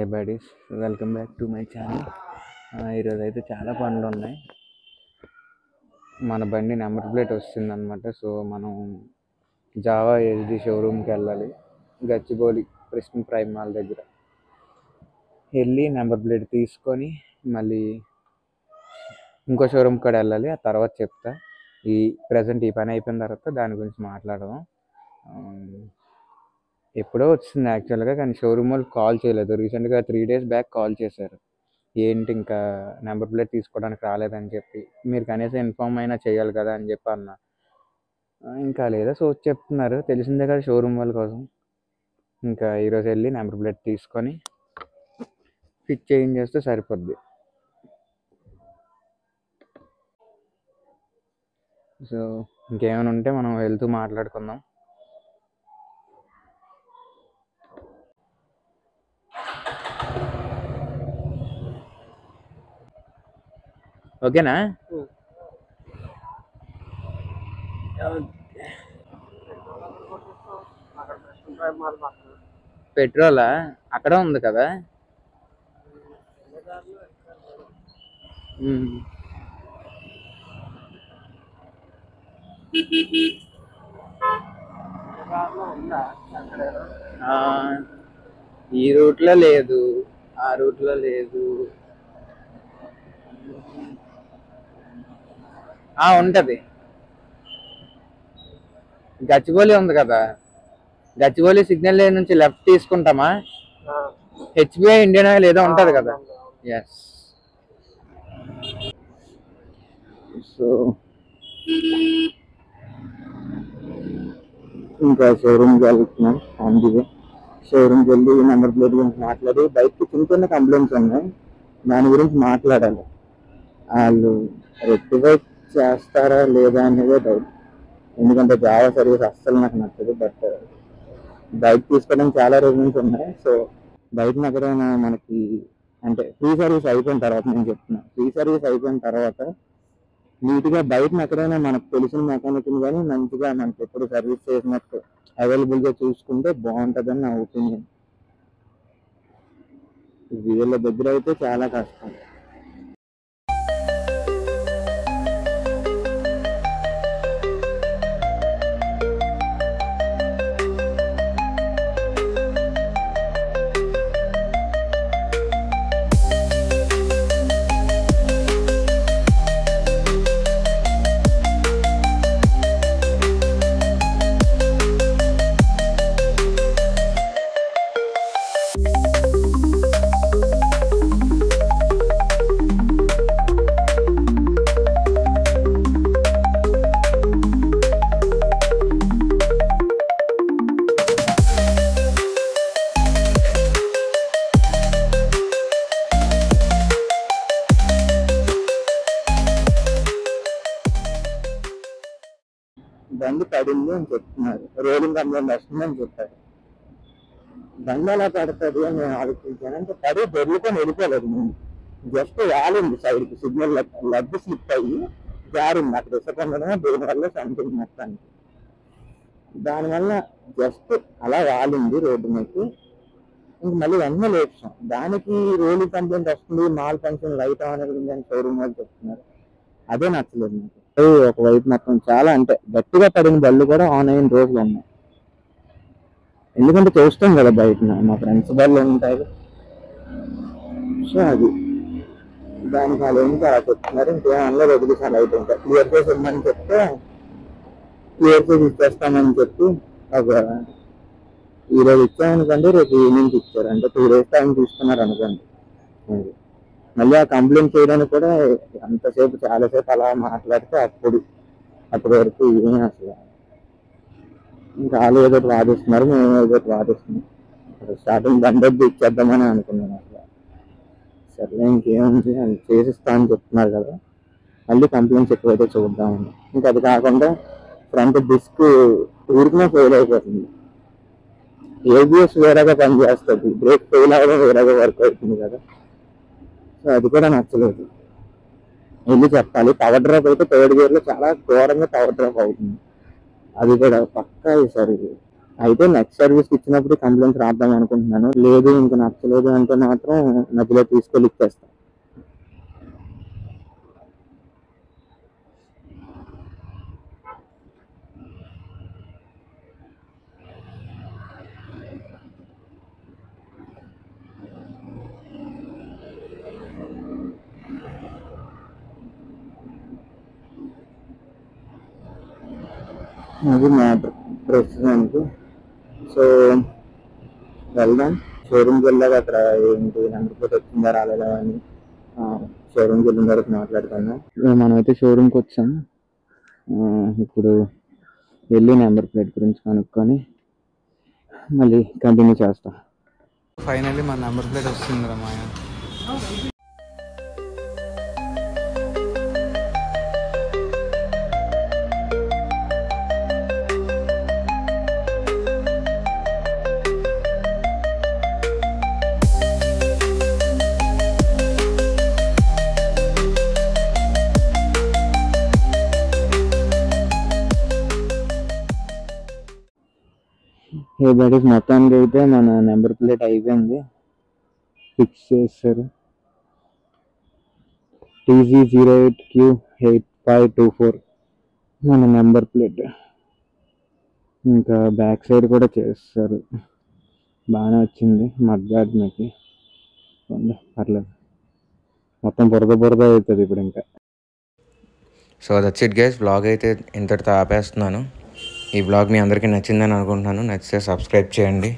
Hey buddies, welcome back to my channel. ఈరోజు అయితే చాలా పనులు ఉన్నాయి. మన బండి నెంబర్ ప్లేట్ వస్తుందన్నమాట. సో మనం జావా ఎస్డి షోరూమ్కి వెళ్ళాలి. గచ్చిబౌలి ప్రెస్టన్ ప్రైమ్ మాల్ దగ్గర వెళ్ళి నెంబర్ ప్లేట్ తీసుకొని మళ్ళీ ఇంకో షోరూమ్ కూడా వెళ్ళాలి. ఆ తర్వాత చెప్తా. ప్రజెంట్ ఈ పని అయిపోయిన తర్వాత దాని గురించి మాట్లాడదాం. ఎప్పుడో వచ్చింది యాక్చువల్గా, కానీ షోరూమ్ వాళ్ళు కాల్ చేయలేదు. రీసెంట్గా 3 days బ్యాక్ కాల్ చేశారు. ఏంటి ఇంకా నెంబర్ ప్లేట్ తీసుకోవడానికి రాలేదని చెప్పి, మీరు కనీసం ఇన్ఫామ్ అయినా చేయాలి కదా అని చెప్పి అన్న. ఇంకా లేదా సో చెప్తున్నారు, తెలిసిందే కదా షోరూమ్ వాళ్ళ కోసం. ఇంకా ఈరోజు వెళ్ళి నెంబర్ ప్లేట్ తీసుకొని ఫిట్ చేంజ్ చేస్తే సరిపోద్ది. సో ఇంకేమైనా ఉంటే మనం వెళ్తూ మాట్లాడుకుందాం. ఓకేనా? పెట్రోలా అక్కడ ఉంది కదా. ఈ రూట్లో లేదు, ఆ రూట్లో లేదు. ఉంటది. గచ్చిబౌలి ఉంది కదా, గచ్చిబౌలి సిగ్నల్ లైన్ నుంచి లెఫ్ట్ తీసుకుంటామా, హెచ్బిఐ ఇండియన్ ఆయిల్ ఏదో ఉంటది కదా. ఎస్. సో ఇంకా షోరూమ్కి వెళ్తున్నాం. అందుకే షోరూమ్కి వెళ్ళి నెంబర్ ప్లేట్ గురించి మాట్లాడి, బైక్కి చిన్న చిన్న కంప్లైంట్స్ ఉన్నాయి, దాని గురించి మాట్లాడాలి. వాళ్ళు రెక్టిఫై చేస్తారా లేదా అనేదే డౌట్. ఎందుకంటే జావా సర్వీస్ అస్సలు నాకు నచ్చదు. బట్ బైక్ తీసుకోవడానికి చాలా రోజుల నుంచి ఉన్నాయి. సో బైక్ని ఎక్కడైనా మనకి అంటే ఫ్రీ సర్వీస్ అయిపోయిన తర్వాత, నేను చెప్తున్నా, ఫ్రీ సర్వీస్ అయిపోయిన తర్వాత నీట్గా బైక్ని ఎక్కడైనా మనకు తెలిసిన మెకానిక్ని కానీ మంచిగా మనకి ఎప్పుడు సర్వీస్ చేసినట్టు అవైలబుల్గా చూసుకుంటే బాగుంటుందని నా ఒపీనియన్. వీళ్ళ దగ్గర అయితే చాలా కష్టం. బండి పడింది అని చెప్తున్నారు, రోలింగ్ కంప్లైంట్ వస్తుంది అని చెప్పారు. బండి ఎలా పడుతుంది అని నేను ఆలోచించాను. అంటే పడి దొర్లుకొని వెళ్ళిపోలేదు. నేను జస్ట్ వాలింది సైడ్కి, సిగ్నల్ లెగ్ స్లిప్ అయ్యి జారింది. అక్కడ ఇసుకుండడమే దీనివల్ల సంథింగ్ మొత్తానికి. దానివల్ల జస్ట్ అలా వాలింది రోడ్డు మీదకి. ఇంక మళ్ళీ వెంటనే లేచాం. దానికి రోలింగ్ కంప్లైంట్ వస్తుంది, మాల్ ఫంక్షన్ లైట్ ఆన్ అయింది అని షోరూమ్ వాళ్ళు చెప్తున్నారు. అదే నచ్చలేదు నాకు. ఒకవైపు మొత్తం చాలా అంటే గట్టిగా పడిన బళ్ళు కూడా ఆన్ అయిన రోజులు ఉన్నాయి. ఎందుకంటే చూస్తాం కదా బయట, మా ఫ్రెండ్స్ బళ్ళు ఉంటాయి. సో అది దానికి వాళ్ళు ఏంటి అలా చెప్తున్నారు. ఇంకేమన్నా వదిలేసాను అయిపోయింది. క్లియర్ చేసి ఇమ్మని చెప్తే క్లియర్ చేసి ఇచ్చేస్తామని చెప్పి ఈరోజు ఇచ్చామనుకోండి, రేపు ఈవినింగ్ ఇచ్చారు. అంటే 2 days టైం తీసుకున్నారు అనుకోండి. మళ్ళీ ఆ కంప్లైంట్ చేయడానికి కూడా అంతసేపు చాలాసేపు అలా మాట్లాడితే అప్పటి వరకు ఏమీ అసలు ఇంకా వాళ్ళు ఏదో వాదిస్తున్నారు, మేము ఏదో వాదిస్తున్నాం. స్టార్టింగ్ బండి ఇచ్చేద్దామని అనుకున్నాను. అసలు సర్లే ఇంకేముంది అని చేసిస్తా అని చెప్తున్నారు కదా, మళ్ళీ కంప్లైంట్స్ ఎక్కువైతే చూద్దామని. ఇంకా అది కాకుండా ఫ్రంట్ డిస్క్ ఊరికనే ఫెయిల్ అయిపోతుంది. ఏబిఎస్ వేరేగా పనిచేస్తుంది, బ్రేక్ ఫెయిల్ అవ్వడం వేరేగా వర్క్ అవుతుంది కదా. సో అది కూడా నచ్చలేదు. వెళ్ళి చెప్పాలి. పవర్ డ్రాప్ అయితే 3rd gear లో చాలా ఘోరంగా పవర్ డ్రాప్ అవుతుంది. అది కూడా పక్కా ఈసారి అయితే నెక్స్ట్ సర్వీస్ ఇచ్చినప్పుడు కంప్లైంట్స్ రాద్దాం అనుకుంటున్నాను. లేదు ఇంకా నచ్చలేదు అంటే మాత్రం మధ్యలో తీసుకెళ్ళి ఇచ్చేస్తాను. అది మ్యాటర్ ప్రస్తుతానికి. సో వెళ్దాం. షోరూమ్కి వెళ్ళాక అక్కడ ఏంటి నెంబర్ ప్లేట్ వచ్చిందా రాలేదా అని షోరూమ్కి వెళ్ళిన తర్వాత మాట్లాడతాను. మనమైతే షోరూమ్కి వచ్చాం. ఇప్పుడు వెళ్ళి నెంబర్ ప్లేట్ గురించి కనుక్కొని మళ్ళీ కంటిన్యూ చేస్తాం. ఫైనల్లీ మన నెంబర్ ప్లేట్ వస్తుంది రా మాయ. ఏ బడీస్ మొత్తానికి అయితే మన నెంబర్ ప్లేట్ అయిపోయింది, ఫిక్స్ చేస్తారు. TZ08Q8524 మన నెంబర్ ప్లేట్. ఇంకా బ్యాక్ సైడ్ కూడా చేస్తారు, బాగానే వచ్చింది. మడ్గాడ్కి పర్లేదు, మొత్తం బురద బురద అవుతుంది ఇప్పుడు ఇంకా. So that's it guys, vlog అయితే ఇంతటితో ఆపేస్తున్నాను. ఈ వ్లాగ్ మీ అందరికీ నచ్చిందని అనుకుంటున్నాను. నచ్చితే సబ్స్క్రైబ్ చేయండి.